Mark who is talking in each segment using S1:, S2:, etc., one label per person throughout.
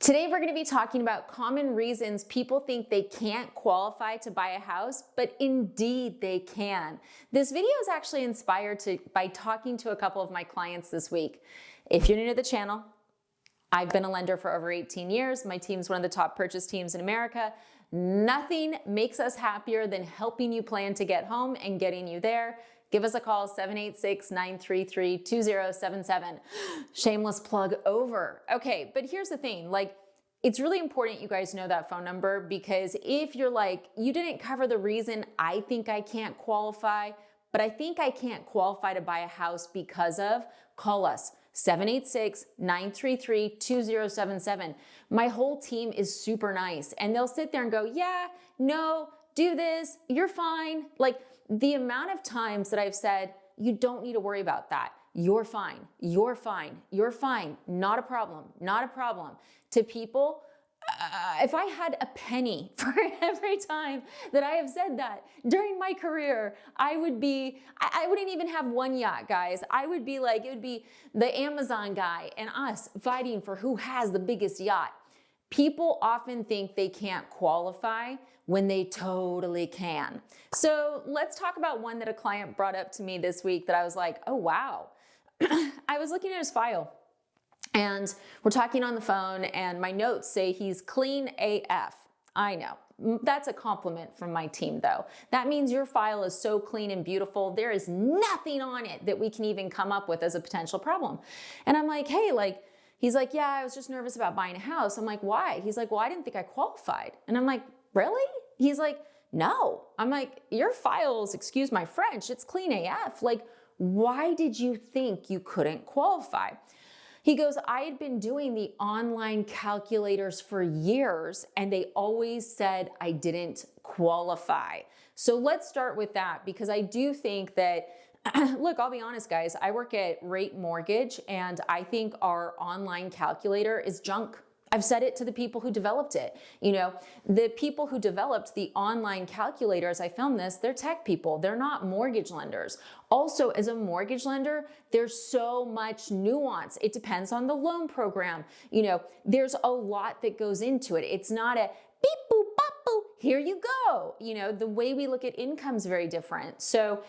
S1: Today, we're going to be talking about common reasons people think they can't qualify to buy a house, but indeed they can. This video is actually inspired by talking to a couple of my clients this week. If you're new to the channel, I've been a lender for over 18 years. My team's one of the top purchase teams in America. Nothing makes us happier than helping you plan to get home and getting you there. Give us a call, 786-933-2077. Shameless plug over. Okay, but here's the thing, it's really important you guys know that phone number, because if you're like, you didn't cover the reason I think I can't qualify, but I think I can't qualify to buy a house because of, call us, 786-933-2077. My whole team is super nice, and they'll sit there and go, yeah, no, do this, you're fine. The amount of times that I've said, you don't need to worry about that. You're fine, you're fine, you're fine. Not a problem, not a problem. To people, if I had a penny for every time that I have said that during my career, I wouldn't even have one yacht, guys. I would be like, it would be the Amazon guy and us fighting for who has the biggest yacht. People often think they can't qualify when they totally can. So let's talk about one that a client brought up to me this week that I was like, oh, wow. I was looking at his file and we're talking on the phone and my notes say he's clean AF. I know. That's a compliment from my team though. That means your file is so clean and beautiful. There is nothing on it that we can even come up with as a potential problem. And I'm like, hey, he's like, yeah, I was just nervous about buying a house. I'm like, why? He's like, well, I didn't think I qualified. And I'm like, really? He's like, no. I'm like, your files, excuse my French, it's clean AF. Why did you think you couldn't qualify? He goes, I had been doing the online calculators for years and they always said I didn't qualify. So let's start with that, because I do think that look, I'll be honest, guys, I work at Rate Mortgage and I think our online calculator is junk. I've said it to the people who developed it. The people who developed the online calculators, I found this, they're tech people. They're not mortgage lenders. Also, as a mortgage lender, there's so much nuance. It depends on the loan program. There's a lot that goes into it. It's not a beep, boop, bop, boop, here you go. The way we look at income is very different. So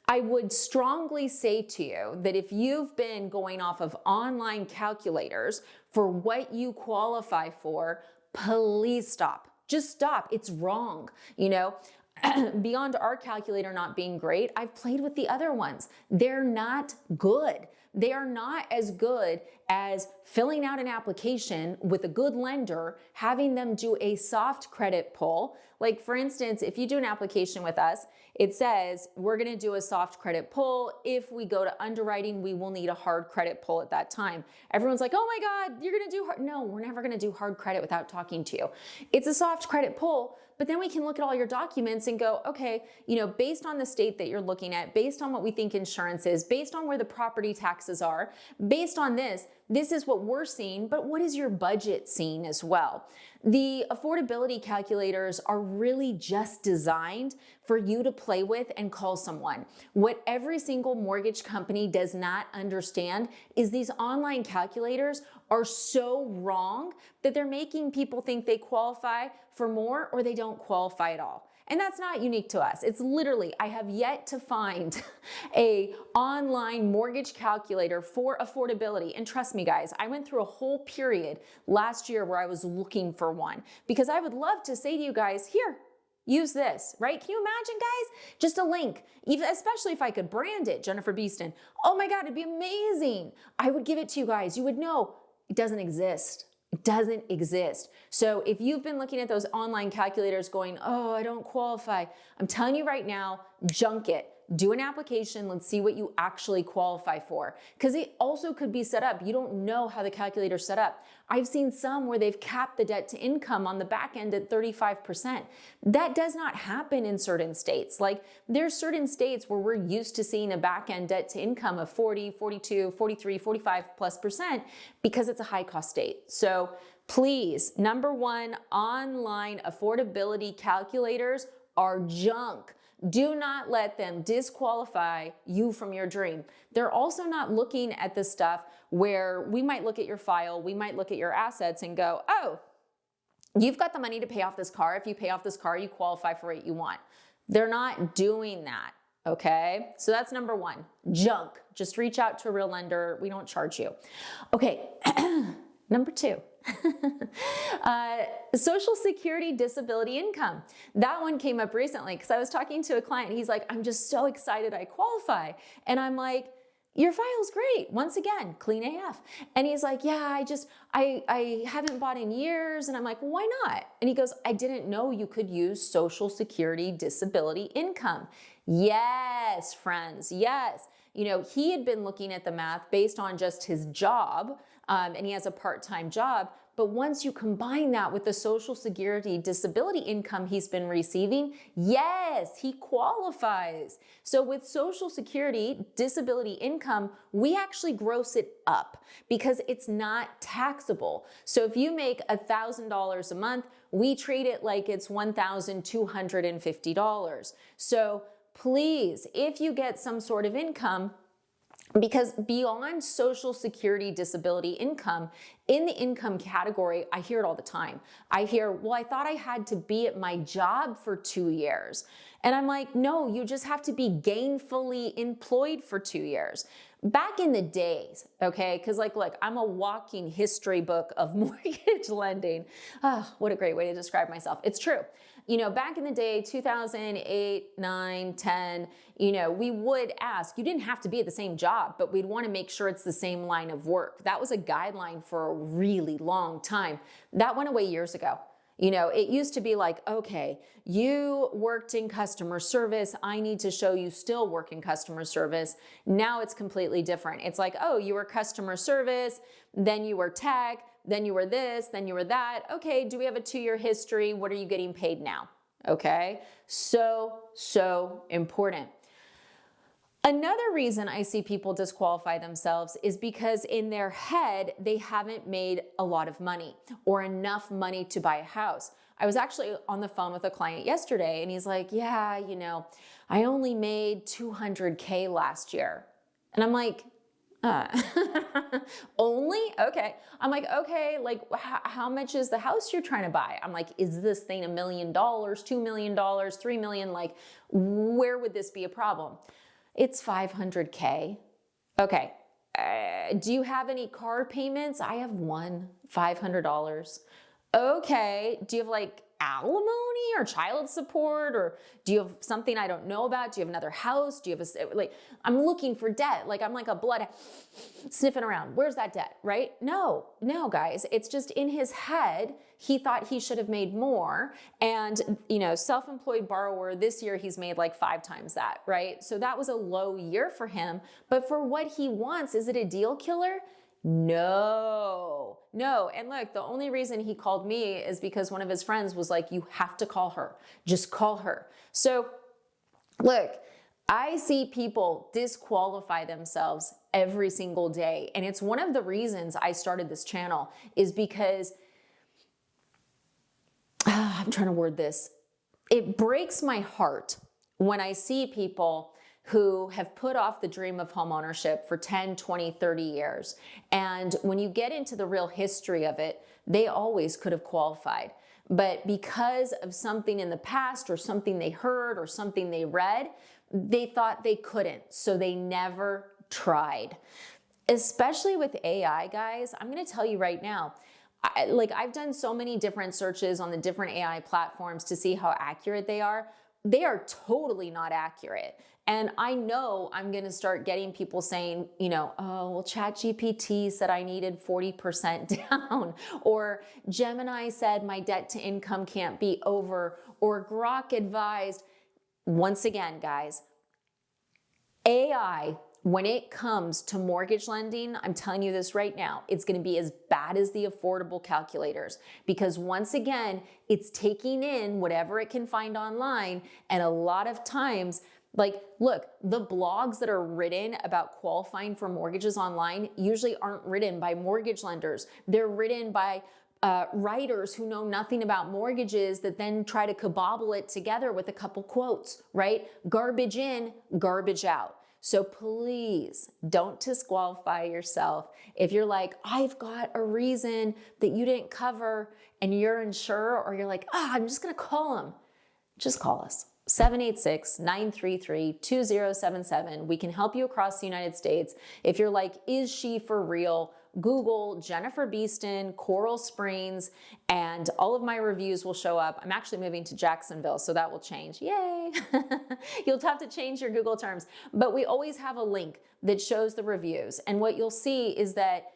S1: I would strongly say to you that if you've been going off of online calculators for what you qualify for, please stop. Just stop. It's wrong. Beyond our calculator not being great, I've played with the other ones. They're not good. They are not as good as filling out an application with a good lender, having them do a soft credit pull. For instance, if you do an application with us, it says we're going to do a soft credit pull. If we go to underwriting, we will need a hard credit pull at that time. Everyone's like, oh my God, you're going to do hard. No, we're never going to do hard credit without talking to you. It's a soft credit pull, but then we can look at all your documents and go, okay, based on the state that you're looking at, based on what we think insurance is, based on where the property taxes are, based on this is what we're seeing, but what is your budget seeing as well? The affordability calculators are really just designed for you to play with and call someone. What every single mortgage company does not understand is these online calculators are so wrong that they're making people think they qualify for more or they don't qualify at all. And that's not unique to us. It's literally, I have yet to find a online mortgage calculator for affordability. And trust me, guys, I went through a whole period last year where I was looking for one, because I would love to say to you guys, here, use this, right? Can you imagine, guys? Just a link, even especially if I could brand it, Jennifer Beeston. Oh my God, it'd be amazing. I would give it to you guys. You would know it doesn't exist. It doesn't exist. So if you've been looking at those online calculators going, oh, I don't qualify, I'm telling you right now, junk it. Do an application. Let's see what you actually qualify for. Because it also could be set up. You don't know how the calculator's set up. I've seen some where they've capped the debt to income on the back end at 35%. That does not happen in certain states. There's certain states where we're used to seeing a back end debt to income of 40, 42, 43, 45+% because it's a high cost state. So please, number one, online affordability calculators are junk. Do not let them disqualify you from your dream. They're also not looking at the stuff where we might look at your file, we might look at your assets and go, oh, you've got the money to pay off this car. If you pay off this car, you qualify for what you want. They're not doing that, okay? So that's number one, junk. Just reach out to a real lender. We don't charge you. Okay, number two. Social Security disability income. That one came up recently because I was talking to a client. He's like, I'm just so excited I qualify. And I'm like, your file's great. Once again, clean AF. And he's like, yeah, I haven't bought in years. And I'm like, well, why not? And he goes, I didn't know you could use Social Security disability income. Yes, friends, yes. You know, he had been looking at the math based on just his job, and he has a part-time job. But once you combine that with the Social Security disability income he's been receiving, yes, he qualifies. So with Social Security disability income, we actually gross it up because it's not taxable. So if you make $1,000 a month, we treat it like it's $1,250. So please, if you get some sort of income, because beyond Social Security disability income, in the income category, I hear it all the time. I hear, well, I thought I had to be at my job for 2 years. And I'm like, no, you just have to be gainfully employed for 2 years. Back in the days, okay, because like, look, I'm a walking history book of mortgage lending. Oh, what a great way to describe myself. It's true. You know, back in the day, 2008, 9, 10, you know, we would ask, you didn't have to be at the same job, but we'd want to make sure it's the same line of work. That was a guideline for a really long time. That went away years ago. You know, it used to be like, okay, you worked in customer service. I need to show you still work in customer service. Now it's completely different. It's like, oh, you were customer service, then you were tech, then you were this, then you were that. Okay, do we have a 2-year history? What are you getting paid now? Okay, so important. Another reason I see people disqualify themselves is because in their head, they haven't made a lot of money or enough money to buy a house. I was actually on the phone with a client yesterday and he's like, yeah, you know, I only made $200K last year. And I'm like, only? Okay. I'm like, okay, like how much is the house you're trying to buy? I'm like, is this thing $1 million, $2 million, $3 million? Like, where would this be a problem? It's $500K. Okay. Do you have any car payments? I have one, $500. Okay. Do you have like alimony or child support, or do you have something I don't know about? Do you have another house? Do you have like, I'm looking for debt. Like I'm like a blood sniffing around. Where's that debt, right? No, guys, it's just in his head. He thought he should have made more. And, you know, self-employed borrower, this year he's made like 5 times that, right? So that was a low year for him. But for what he wants, is it a deal killer? No. And look, the only reason he called me is because one of his friends was like, you have to call her. Just call her. So look, I see people disqualify themselves every single day. And it's one of the reasons I started this channel is because, I'm trying to word this. It breaks my heart when I see people who have put off the dream of homeownership for 10, 20, 30 years. And when you get into the real history of it, they always could have qualified. But because of something in the past or something they heard or something they read, they thought they couldn't. So they never tried. Especially with AI, guys, I'm going to tell you right now, I've done so many different searches on the different AI platforms to see how accurate they are. They are totally not accurate. And I know I'm going to start getting people saying, you know, oh, well, ChatGPT said I needed 40% down, or Gemini said my debt to income can't be over, or Grok advised. Once again, guys, AI, when it comes to mortgage lending, I'm telling you this right now, it's going to be as bad as the affordable calculators, because once again, it's taking in whatever it can find online. And a lot of times, like, look, the blogs that are written about qualifying for mortgages online usually aren't written by mortgage lenders. They're written by writers who know nothing about mortgages that then try to cabobble it together with a couple quotes, right? Garbage in, garbage out. So please don't disqualify yourself. If you're like, I've got a reason that you didn't cover and you're unsure, or you're like, I'm just gonna call them. Just call us. 786-933-2077. We can help you across the United States. If you're like, is she for real? Google Jennifer Beeston, Coral Springs, and all of my reviews will show up. I'm actually moving to Jacksonville, so that will change. Yay! You'll have to change your Google terms, but we always have a link that shows the reviews. And what you'll see is that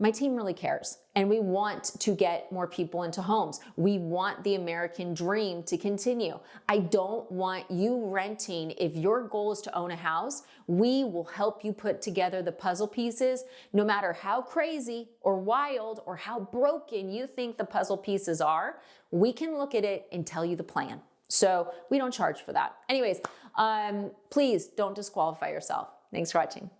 S1: my team really cares, and we want to get more people into homes. We want the American dream to continue. I don't want you renting. If your goal is to own a house, we will help you put together the puzzle pieces, no matter how crazy or wild or how broken you think the puzzle pieces are. We can look at it and tell you the plan. So we don't charge for that. Anyways, please don't disqualify yourself. Thanks for watching.